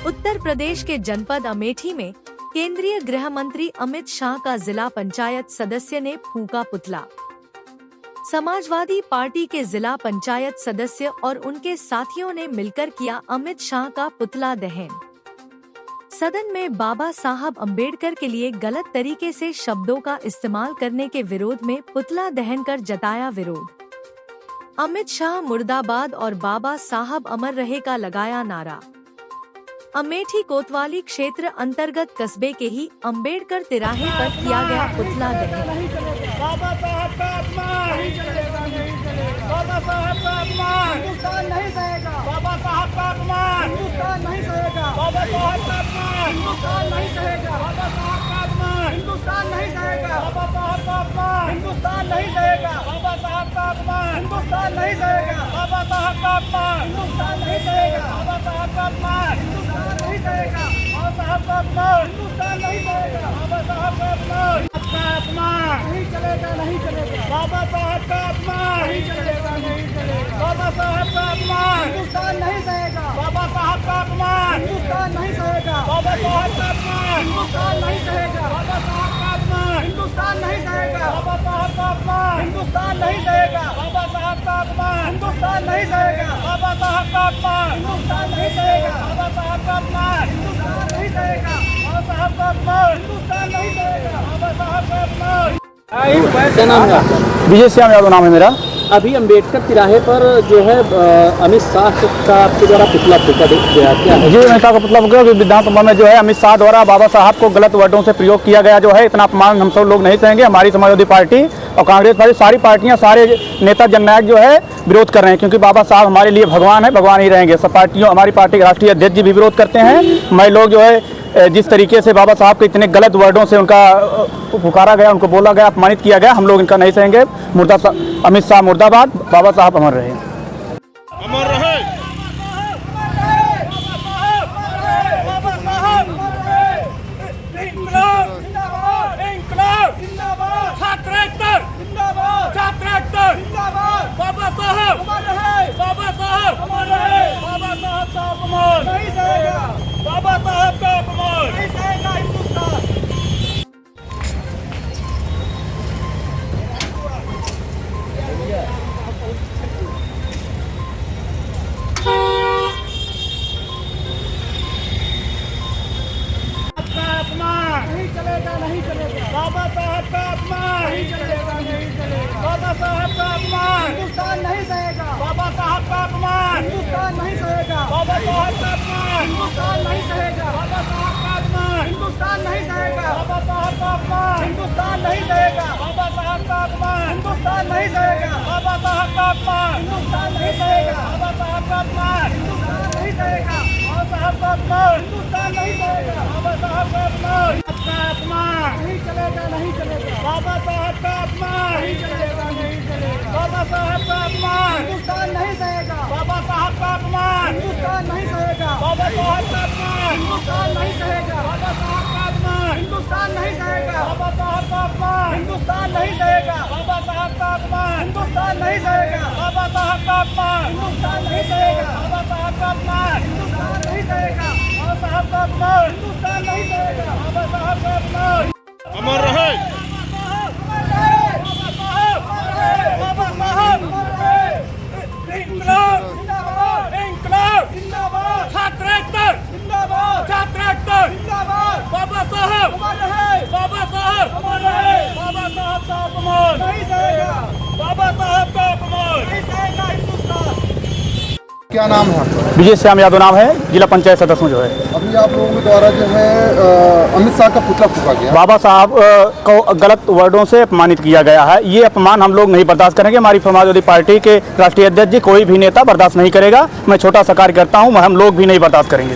उत्तर प्रदेश के जनपद अमेठी में केंद्रीय गृह मंत्री अमित शाह का जिला पंचायत सदस्य ने फूंका पुतला। समाजवादी पार्टी के जिला पंचायत सदस्य और उनके साथियों ने मिलकर किया अमित शाह का पुतला दहन। सदन में बाबा साहब अम्बेडकर के लिए गलत तरीके से शब्दों का इस्तेमाल करने के विरोध में पुतला दहन कर जताया विरोध। अमित शाह मुर्दाबाद और बाबा साहब अमर रहे का लगाया नारा। अमेठी कोतवाली क्षेत्र अंतर्गत कस्बे के ही अम्बेडकर तिराहे पर किया गया पुतला दहन। बाबा साहब का अपमान, बाबा साहब का अपमान, हिंदुस्तान नहीं सहेगा। बाबा साहब का अपमान, हिंदुस्तान नहीं सहेगा। बाबा साहब का अपमान, हिंदुस्तान नहीं सहेगा। बाबा साहब का अपमान, हिंदुस्तान नहीं सहेगा। बाबा साहब का अपमान, हिंदुस्तान नहीं सहेगा। बाबा साहब का अपमान, हिंदुस्तान नहीं सहेगा। बाबा साहब का अपमान, हिंदुस्तान नहीं सहेगा। बाबा साहब का अपमान, हिंदुस्तान नहीं सहेगा। बाबा साहब का अपमान, हिंदुस्तान नहीं सहेगा। बाबा साहब का अपमान, अपमान नहीं चलेगा, नहीं चलेगा। बाबा साहब का अपमान नहीं चलेगा, नहीं चलेगा। बाबा साहब का अपमान, हिंदुस्तान नहीं सहेगा। बाबा साहब का अपमान, हिंदुस्तान नहीं सहेगा। बाबा साहब का अपमान, हिंदुस्तान नहीं सहेगा। बाबा साहब का अपमान, हिंदुस्तान नहीं सहेगा। बाबा साहब का अपमान, हिंदुस्तान नहीं सहेगा। बाबा साहब का अपमान, हिंदुस्तान नहीं सहेगा। बाबा साहब का अपमान, हिंदुस्तान नहीं सहेगा। बाबा साहब का अपमान, हिंदुस्तान नहीं सहेगा। बाबा साहब का अपमान, हिंदुस्तान नहीं सहेगा। बाबा साहब का अपमान। क्या नाम है? विजय श्याम यादव नाम है मेरा। अभी अम्बेडकर तिराहे पर जो है अमित शाह का आपके द्वारा पुतला फूंका गया, क्या है? जी, अमित शाह का पुतला फूंका विधानसभा में जो है अमित शाह द्वारा बाबा साहब को गलत वर्डों से प्रयोग किया गया जो है, इतना अपमान हम सब लोग नहीं सहेंगे। हमारी समाजवादी पार्टी और कांग्रेस पार्टी, सारी पार्टियां, सारे नेता जननायक जो है विरोध कर रहे हैं, क्योंकि बाबा साहब हमारे लिए भगवान है, भगवान ही रहेंगे। सब पार्टियों, हमारी पार्टी के राष्ट्रीय अध्यक्ष जी भी विरोध करते हैं। मैं लोग जो है जिस तरीके से बाबा साहब के इतने गलत वर्डों से उनका पुकारा गया, उनको बोला गया, अपमानित किया गया, हम लोग इनका नहीं सहेंगे। अमित शाह मुर्दाबाद, बाबा साहब अमर रहे। अमर रहे। बाबा साहब का अपमान नहीं सहेगा हिंदुस्तान। अपमान नहीं चलेगा, नहीं चलेगा। बाबा साहब का अपमान नहीं चलेगा, नहीं चलेगा। बाबा साहब का अपमान, हिंदुस्तान नहीं सहेगा। बाबा साहब का अपमान, हिंदुस्तान नहीं सहेगा। बाबा साहब का अपमान, हिंदुस्तान नहीं सहेगा। बाबा साहब का अपमान, हिंदुस्तान नहीं सहेगा। बाबा साहब का अपमान, हिंदुस्तान नहीं सहेगा। बाबा साहब का अपमान, हिंदुस्तान नहीं सहेगा। बाबा साहब का अपमान, हिंदुस्तान नहीं सहेगा। बाबा साहब का अपमान, हिंदुस्तान नहीं सहेगा। बाबा साहब का अपमान, हिंदुस्तान नहीं सहेगा। बाबा साहब का अपमान नहीं चलेगा, नहीं चलेगा। बाबा साहब का अपमान नहीं चलेगा, नहीं चलेगा। बाबा साहब का अपमान, हिंदुस्तान नहीं सहेगा। बाबा साहब का अपमान, हिंदुस्तान नहीं सहेगा। बाबा साहब का अपमान, हिंदुस्तान नहीं सहेगा। बाबा साहब का अपमान, हिंदुस्तान नहीं सहेगा। बाबा साहब का अपमान, हिंदुस्तान नहीं सहेगा। बाबा साहब का अपमान, हिंदुस्तान नहीं सहेगा। बाबा साहब का अपमान, हिंदुस्तान नहीं सहेगा। बाबा साहब का अपमान, हिंदुस्तान नहीं सहेगा। बाबा साहब का अपमान, हिंदुस्तान नहीं सहेगा। बाबा साहब का अपमान अमर रहे। बाबा साहब इंकलाब इंकलाब जिंदाबाद। छात्र जिंदाबाद, छात्र जिंदाबाद। बाबा साहब अमर रहे। बाबा साहब अमर रहे। बाबा साहब का अपमान नहीं सहेगा। बाबा साहब का अपमान नहीं सहेगा हिंदुस्तान। क्या नाम है आपका? विजय श्याम यादव नाम है, जिला पंचायत सदस्य जो है। अभी आप लोगों के द्वारा जो है अमित शाह का पुतला फूंका गया। बाबा साहब को गलत वर्डों से अपमानित किया गया है। ये अपमान हम लोग नहीं बर्दाश्त करेंगे। हमारी समाजवादी पार्टी के राष्ट्रीय अध्यक्ष जी, कोई भी नेता बर्दाश्त नहीं करेगा। मैं छोटा सा कार्यकर्ता हूँ, हम लोग भी नहीं बर्दाश्त करेंगे।